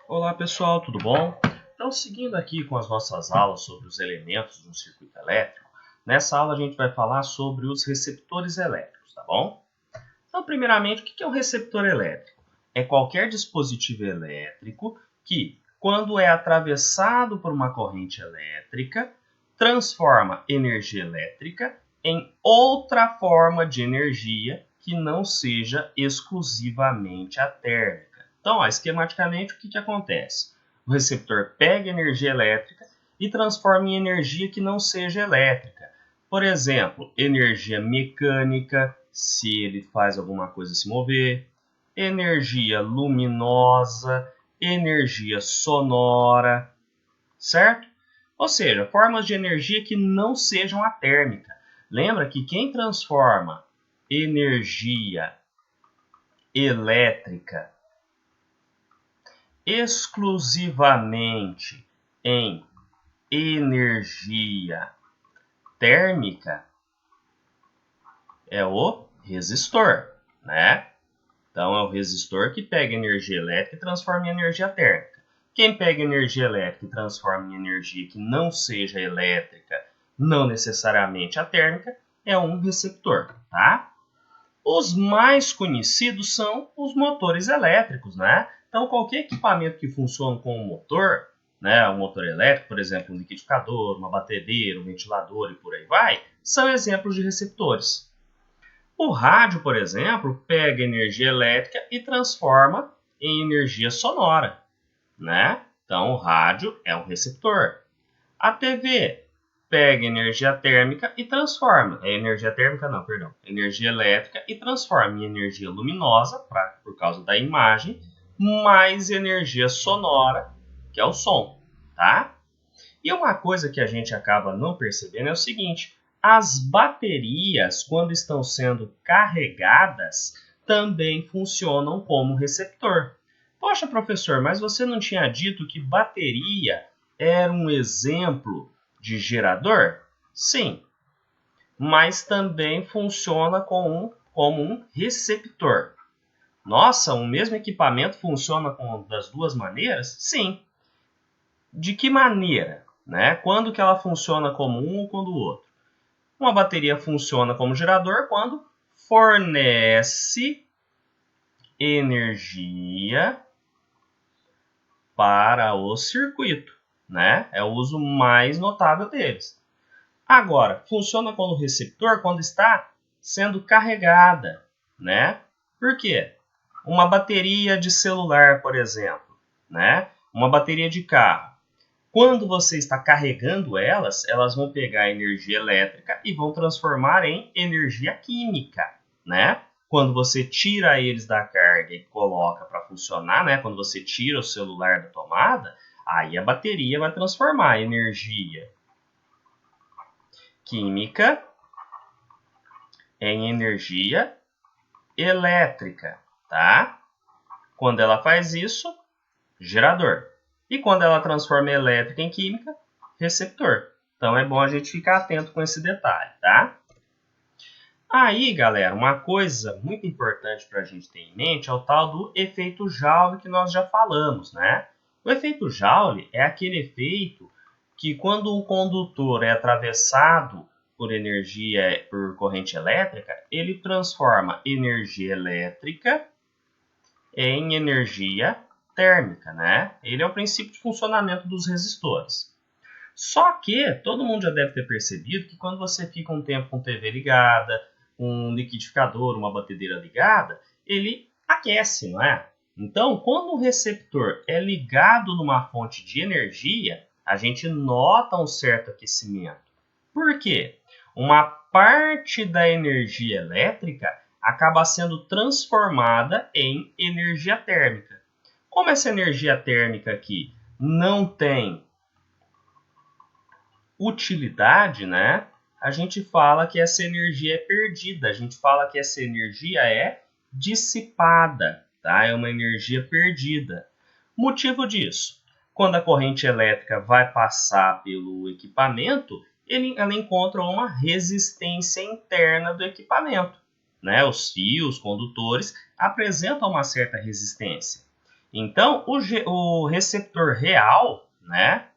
Olá pessoal, tudo bom? Então, seguindo aqui com as nossas aulas sobre os elementos de um circuito elétrico, nessa aula a gente vai falar sobre os receptores elétricos, tá bom? Então, primeiramente, o que é um receptor elétrico? É qualquer dispositivo elétrico que, quando é atravessado por uma corrente elétrica, transforma energia elétrica em outra forma de energia que não seja exclusivamente a térmica. Então, esquematicamente, o que acontece? O receptor pega energia elétrica e transforma em energia que não seja elétrica. Por exemplo, energia mecânica, se ele faz alguma coisa se mover, energia luminosa, energia sonora, certo? Ou seja, formas de energia que não sejam a térmica. Lembra que quem transforma energia elétrica exclusivamente em energia térmica é o resistor, né? Então, é o resistor que pega energia elétrica e transforma em energia térmica. Quem pega energia elétrica e transforma em energia que não seja elétrica, não necessariamente a térmica, é um receptor, tá? Os mais conhecidos são os motores elétricos, né? Então, qualquer equipamento que funcione com um motor, né, um motor elétrico, por exemplo, um liquidificador, uma batedeira, um ventilador e por aí vai, são exemplos de receptores. O rádio, por exemplo, pega energia elétrica e transforma em energia sonora, né? Então, o rádio é um receptor. A TV pega energia térmica e transforma. Energia elétrica e transforma em energia luminosa, por causa da imagem, mais energia sonora, que é o som, tá? E uma coisa que a gente acaba não percebendo é o seguinte: as baterias, quando estão sendo carregadas, também funcionam como receptor. Poxa, professor, mas você não tinha dito que bateria era um exemplo de gerador? Sim, mas também funciona como um receptor. Nossa, o mesmo equipamento funciona das duas maneiras? Sim. De que maneira? Né? Quando que ela funciona como um ou quando o outro? Uma bateria funciona como gerador quando fornece energia para o circuito, né? É o uso mais notável deles. Agora, funciona como receptor quando está sendo carregada, né? Por quê? Uma bateria de celular, por exemplo, né? Uma bateria de carro. Quando você está carregando elas vão pegar energia elétrica e vão transformar em energia química, né? Quando você tira eles da carga e coloca para funcionar, né? Quando você tira o celular da tomada, aí a bateria vai transformar energia química em energia elétrica, tá? Quando ela faz isso, gerador. E quando ela transforma elétrica em química, receptor. Então é bom a gente ficar atento com esse detalhe, tá? Aí, galera, uma coisa muito importante para a gente ter em mente é o tal do efeito Joule que nós já falamos, né? O efeito Joule é aquele efeito que quando um condutor é atravessado por corrente elétrica, ele transforma energia elétrica em energia térmica, né? Ele é o princípio de funcionamento dos resistores. Só que todo mundo já deve ter percebido que quando você fica um tempo com TV ligada, um liquidificador, uma batedeira ligada, ele aquece, não é? Então, quando o receptor é ligado numa fonte de energia, a gente nota um certo aquecimento. Por quê? Uma parte da energia elétrica acaba sendo transformada em energia térmica. Como essa energia térmica aqui não tem utilidade, né? A gente fala que essa energia é perdida, a gente fala que essa energia é dissipada, tá? É uma energia perdida. Motivo disso: quando a corrente elétrica vai passar pelo equipamento, ela encontra uma resistência interna do equipamento, né? Os fios, condutores, apresentam uma certa resistência. Então, o receptor real, né?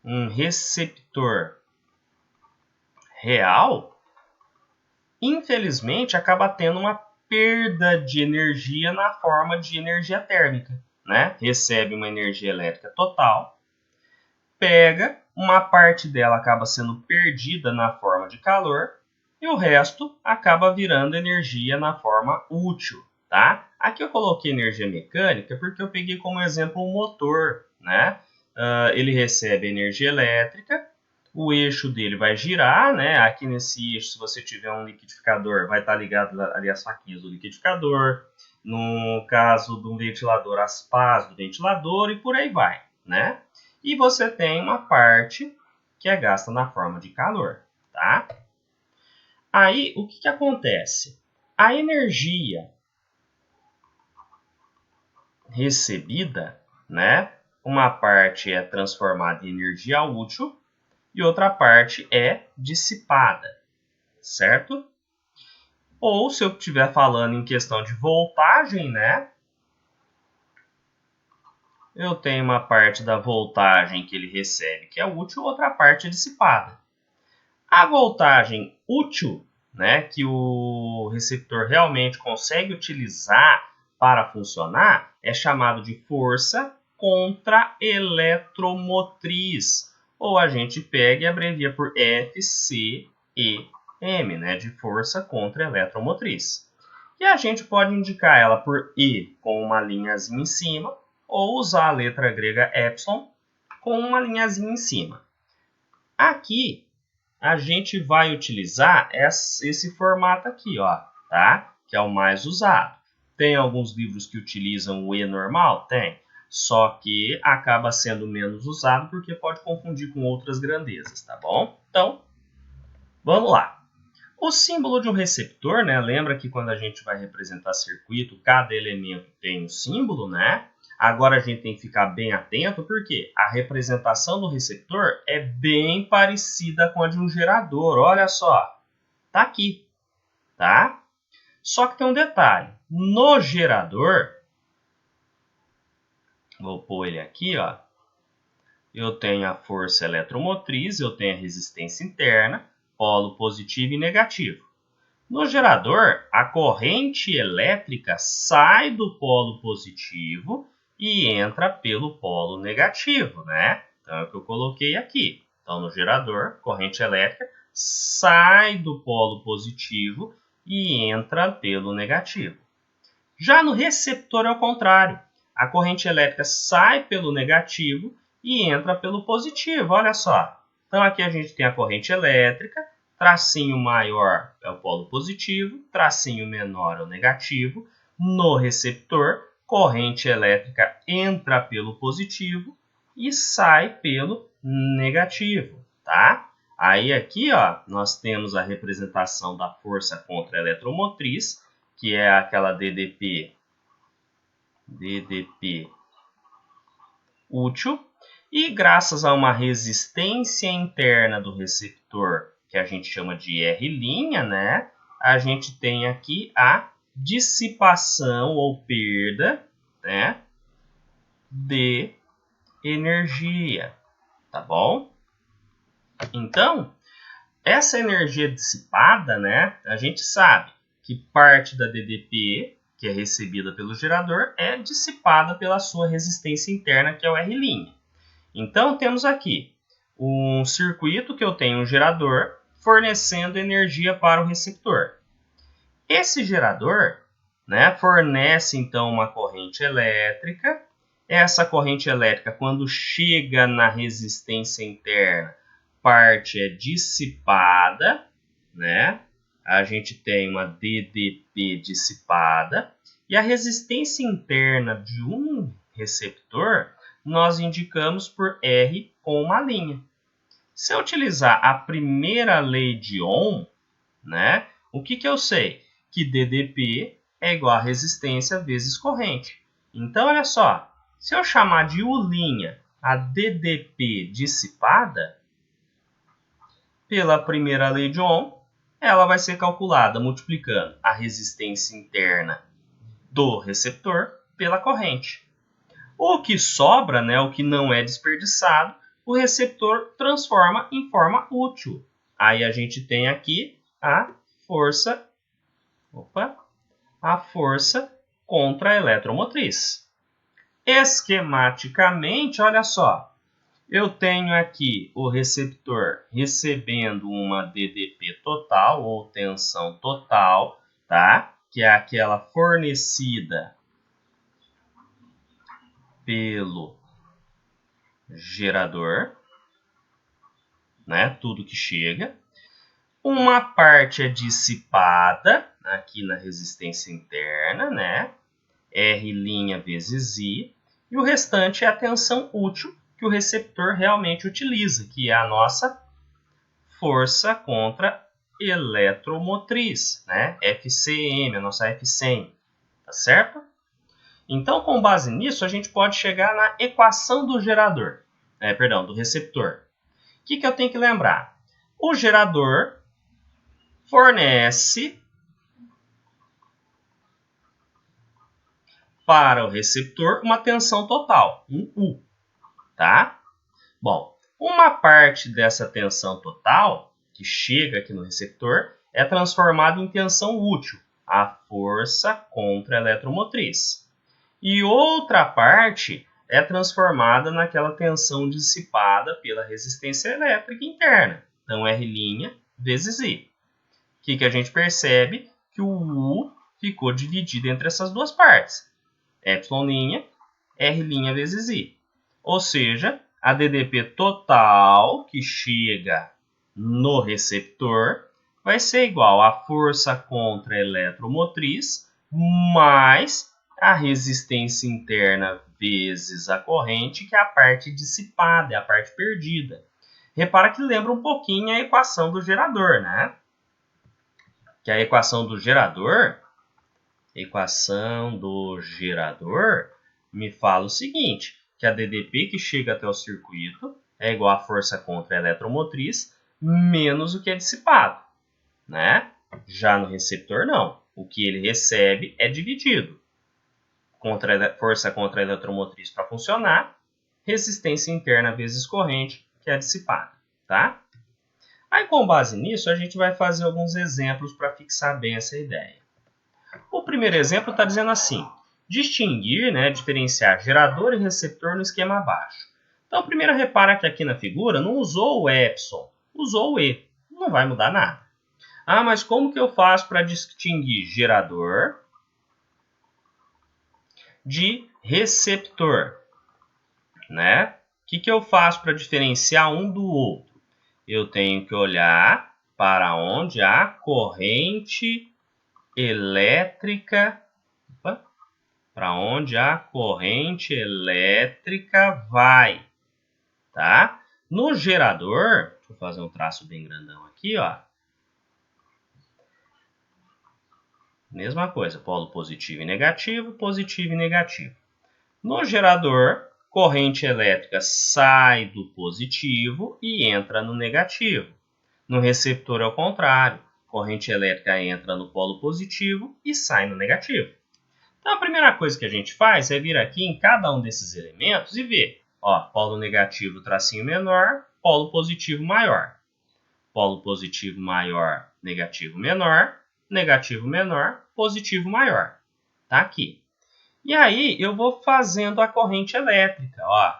Um receptor real, infelizmente, acaba tendo uma perda de energia na forma de energia térmica, né? Recebe uma energia elétrica total, pega, uma parte dela acaba sendo perdida na forma de calor e o resto acaba virando energia na forma útil, tá? Aqui eu coloquei energia mecânica porque eu peguei como exemplo um motor, né? Ele recebe energia elétrica, o eixo dele vai girar, né? Aqui nesse eixo, se você tiver um liquidificador, vai estar ligado ali as faquinhas do liquidificador. No caso do ventilador, as pás do ventilador e por aí vai, né? E você tem uma parte que é gasta na forma de calor, tá? Aí, o que acontece? A energia recebida, né? Uma parte é transformada em energia útil e outra parte é dissipada, certo? Ou se eu estiver falando em questão de voltagem, né? Eu tenho uma parte da voltagem que ele recebe que é útil, outra parte é dissipada. A voltagem útil, né, que o receptor realmente consegue utilizar para funcionar, é chamado de força contra-eletromotriz. Ou a gente pega e abrevia por FCEM, né, de força contra-eletromotriz. E a gente pode indicar ela por E com uma linhazinha em cima, ou usar a letra grega epsilon com uma linhazinha em cima. Aqui a gente vai utilizar esse formato aqui, ó, tá? Que é o mais usado. Tem alguns livros que utilizam o E normal? Tem. Só que acaba sendo menos usado porque pode confundir com outras grandezas, tá bom? Então, vamos lá. O símbolo de um receptor, né? Lembra que quando a gente vai representar circuito, cada elemento tem um símbolo, né? Agora a gente tem que ficar bem atento, porque a representação do receptor é bem parecida com a de um gerador. Olha só, tá aqui, tá? Só que tem um detalhe. No gerador, vou pôr ele aqui, ó. Eu tenho a força eletromotriz, eu tenho a resistência interna, polo positivo e negativo. No gerador, a corrente elétrica sai do polo positivo e entra pelo polo negativo, né? Então, é o que eu coloquei aqui. Então, no gerador, corrente elétrica sai do polo positivo e entra pelo negativo. Já no receptor é o contrário. A corrente elétrica sai pelo negativo e entra pelo positivo, olha só. Então, aqui a gente tem a corrente elétrica, tracinho maior é o polo positivo, tracinho menor é o negativo. No receptor, corrente elétrica entra pelo positivo e sai pelo negativo, tá? Aí aqui, ó, nós temos a representação da força contra-eletromotriz, que é aquela DDP útil, e graças a uma resistência interna do receptor, que a gente chama de R', né, a gente tem aqui a dissipação ou perda, né, de energia, tá bom? Então, essa energia dissipada, né, a gente sabe que parte da DDP, que é recebida pelo gerador, é dissipada pela sua resistência interna, que é o R'. Então, temos aqui um circuito que eu tenho um gerador fornecendo energia para o receptor. Esse gerador, né, fornece, então, uma corrente elétrica. Essa corrente elétrica, quando chega na resistência interna, parte é dissipada, né? A gente tem uma DDP dissipada. E a resistência interna de um receptor nós indicamos por R com uma linha. Se eu utilizar a primeira lei de Ohm, né, o que eu sei? Que DDP é igual a resistência vezes corrente. Então, olha só, se eu chamar de U' a DDP dissipada, pela primeira lei de Ohm, ela vai ser calculada multiplicando a resistência interna do receptor pela corrente. O que sobra, né, o que não é desperdiçado, o receptor transforma em forma útil. Aí a gente tem aqui a força contra-eletromotriz. Esquematicamente, olha só, eu tenho aqui o receptor recebendo uma DDP total ou tensão total, tá? Que é aquela fornecida pelo gerador, né? Tudo que chega. Uma parte é dissipada aqui na resistência interna, né? R' vezes I. E o restante é a tensão útil que o receptor realmente utiliza, que é a nossa força contra eletromotriz, né? FCM, a nossa F100, tá certo? Então, com base nisso, a gente pode chegar na equação do gerador, do receptor. O que eu tenho que lembrar? O gerador fornece para o receptor uma tensão total, um U, tá? Bom, uma parte dessa tensão total que chega aqui no receptor é transformada em tensão útil, a força contra-eletromotriz. E outra parte é transformada naquela tensão dissipada pela resistência elétrica interna. Então, R' vezes I. O que a gente percebe? Que o U ficou dividido entre essas duas partes. Epsilon', R' vezes I. Ou seja, a DDP total que chega no receptor vai ser igual à força contra-eletromotriz mais a resistência interna vezes a corrente, que é a parte dissipada, é a parte perdida. Repara que lembra um pouquinho a equação do gerador, né? Que a equação do gerador me fala o seguinte, que a DDP que chega até o circuito é igual à força contra-eletromotriz menos o que é dissipado, né? Já no receptor, não. O que ele recebe é dividido. Força contra-eletromotriz para funcionar, resistência interna vezes corrente, que é dissipada, tá? Aí, com base nisso, a gente vai fazer alguns exemplos para fixar bem essa ideia. O primeiro exemplo está dizendo assim, distinguir, né, diferenciar gerador e receptor no esquema abaixo. Então, primeiro repara que aqui na figura não usou o epsilon, usou o E. Não vai mudar nada. Ah, mas como que eu faço para distinguir gerador de receptor? Né? O que eu faço para diferenciar um do outro? Eu tenho que olhar para onde a corrente elétrica vai, tá? No gerador, deixa eu fazer um traço bem grandão aqui, ó. Mesma coisa, polo positivo e negativo, positivo e negativo. No gerador, corrente elétrica sai do positivo e entra no negativo. No receptor é o contrário, corrente elétrica entra no polo positivo e sai no negativo. Então, a primeira coisa que a gente faz é vir aqui em cada um desses elementos e ver. Ó, polo negativo, tracinho menor, polo positivo maior. Polo positivo maior, negativo menor, positivo maior. Tá aqui. E aí, eu vou fazendo a corrente elétrica. Ó.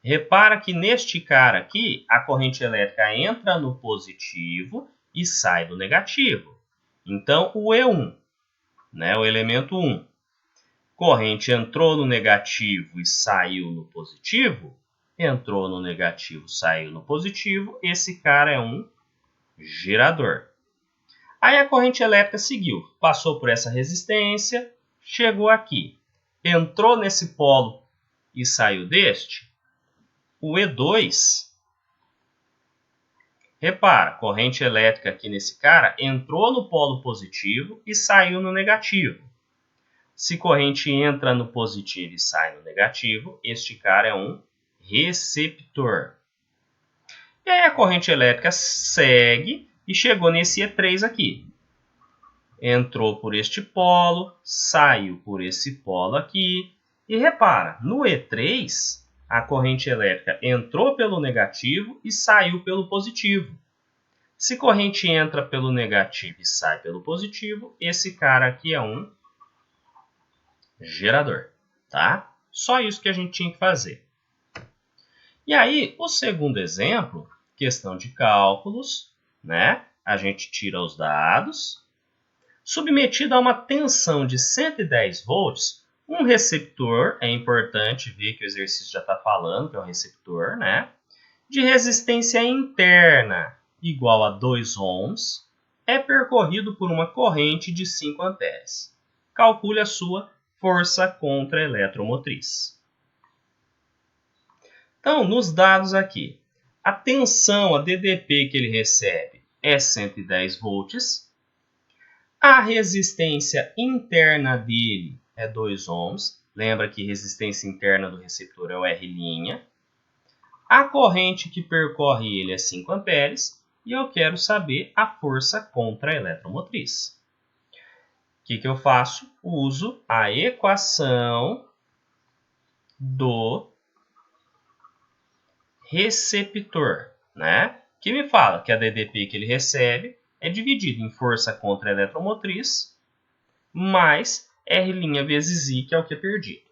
Repara que neste cara aqui, a corrente elétrica entra no positivo e sai do negativo. Então, o E1, né, o elemento 1. Corrente entrou no negativo e saiu no positivo. Entrou no negativo, saiu no positivo. Esse cara é um gerador. Aí a corrente elétrica seguiu. Passou por essa resistência, chegou aqui. Entrou nesse polo e saiu deste. O E2. Repara, corrente elétrica aqui nesse cara entrou no polo positivo e saiu no negativo. Se corrente entra no positivo e sai no negativo, este cara é um receptor. E aí a corrente elétrica segue e chegou nesse E3 aqui. Entrou por este polo, saiu por esse polo aqui. E repara, no E3, a corrente elétrica entrou pelo negativo e saiu pelo positivo. Se corrente entra pelo negativo e sai pelo positivo, esse cara aqui é um gerador, tá? Só isso que a gente tinha que fazer. E aí, o segundo exemplo, questão de cálculos, né? A gente tira os dados. Submetido a uma tensão de 110 volts, um receptor, é importante ver que o exercício já está falando que é um receptor, né? De resistência interna igual a 2 ohms, é percorrido por uma corrente de 5 amperes. Calcule a sua força contra-eletromotriz. Então, nos dados aqui, a tensão, a DDP que ele recebe é 110 volts. A resistência interna dele é 2 ohms. Lembra que resistência interna do receptor é o R'. A corrente que percorre ele é 5 amperes. E eu quero saber a força contra-eletromotriz. O que eu faço? Uso a equação do receptor, né? Que me fala que a DDP que ele recebe é dividido em força contra-eletromotriz mais R' vezes I, que é o que é perdido.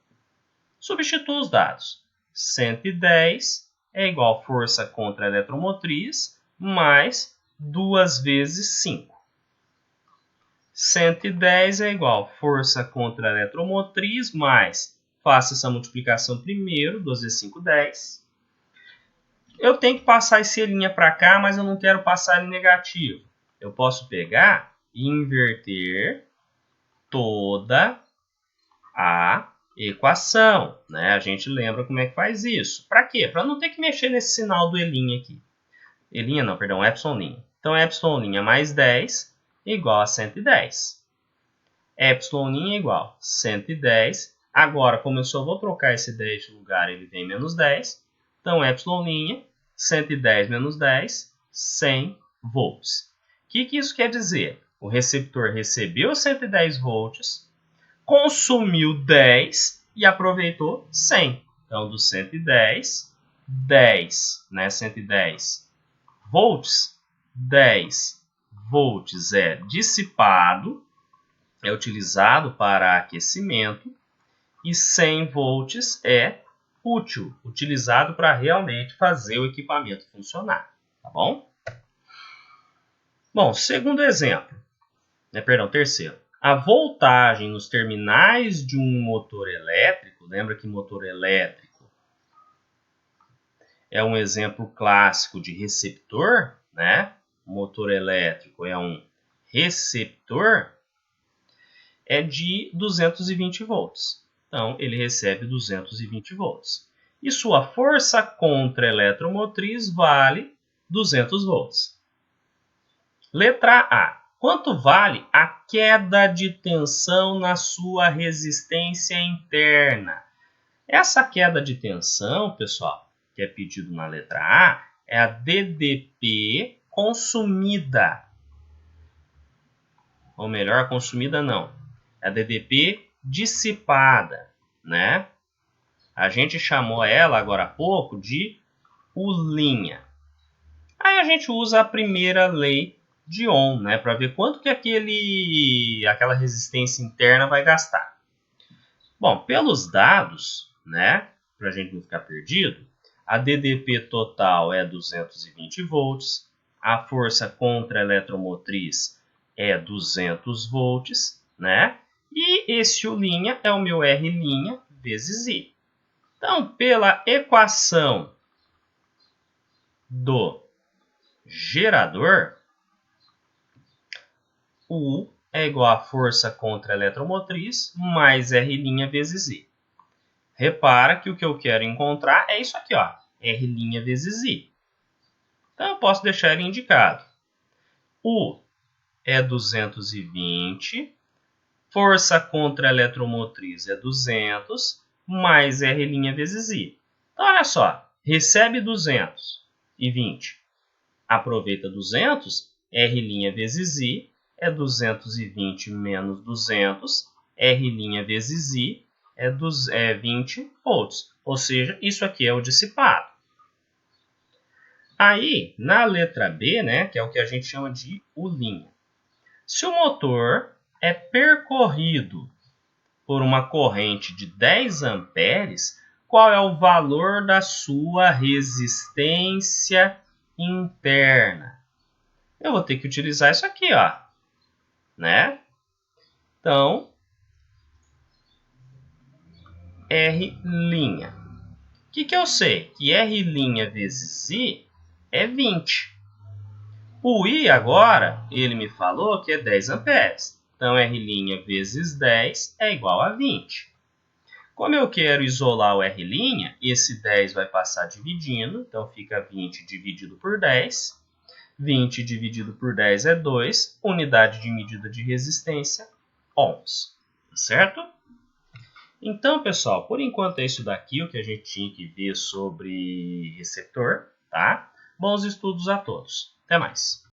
Substituo os dados. 110 é igual a força contra-eletromotriz mais 2 vezes 5. 110 é igual a força contra-eletromotriz mais, faço essa multiplicação primeiro, 2 vezes 5, 10. Eu tenho que passar esse linha para cá, mas eu não quero passar ele negativo. Eu posso pegar e inverter toda a equação, né? A gente lembra como é que faz isso. Para quê? Para não ter que mexer nesse sinal do E' aqui. E' não, perdão, Epsilon'. Então, Epsilon' mais 10 igual a 110. Epsilon' igual a 110. Agora, como eu só vou trocar esse 10 de lugar, ele vem menos 10. Então, Epsilon', 110 menos 10, 100 volts. O que isso quer dizer? O receptor recebeu 110 volts, consumiu 10 e aproveitou 100. Então, do 110, 10, né? 110 volts, 10 volts é dissipado, é utilizado para aquecimento, e 100 volts é útil, utilizado para realmente fazer o equipamento funcionar, tá bom? Bom, segundo exemplo, terceiro. A voltagem nos terminais de um motor elétrico, lembra que motor elétrico é um exemplo clássico de receptor, né? O motor elétrico é um receptor, é de 220 volts. Então, ele recebe 220 volts. E sua força contra-eletromotriz vale 200 volts. Letra A. Quanto vale a queda de tensão na sua resistência interna? Essa queda de tensão, pessoal, que é pedido na letra A, é a DDP consumida. Ou melhor, consumida não. É a DDP dissipada, né? A gente chamou ela agora há pouco de U'. Aí a gente usa a primeira lei de Ohm, né, para ver quanto que aquela resistência interna vai gastar. Bom, pelos dados, né, para a gente não ficar perdido, a DDP total é 220 volts, a força contra-eletromotriz é 200 volts, né? E esse U' é o meu R' vezes I. Então, pela equação do gerador, U é igual a força contra-eletromotriz mais R' vezes I. Repara que o que eu quero encontrar é isso aqui, ó, R' vezes I. Então, eu posso deixar ele indicado. U é 220, força contra-eletromotriz é 200, mais R' vezes I. Então, olha só, recebe 220, aproveita 200, R' vezes I é 220 menos 200, R' vezes I é 20 volts. Ou seja, isso aqui é o dissipado. Aí, na letra B, né, que é o que a gente chama de U'. Se o motor é percorrido por uma corrente de 10 amperes, qual é o valor da sua resistência interna? Eu vou ter que utilizar isso aqui, ó, né? Então, R'. O que eu sei? Que R' vezes I é 20. O I agora, ele me falou que é 10 amperes. Então, R' vezes 10 é igual a 20. Como eu quero isolar o R', esse 10 vai passar dividindo. Então, fica 20 dividido por 10. 20 dividido por 10 é 2. Unidade de medida de resistência, ohms. Certo? Então, pessoal, por enquanto é isso daqui o que a gente tinha que ver sobre receptor, tá? Bons estudos a todos. Até mais.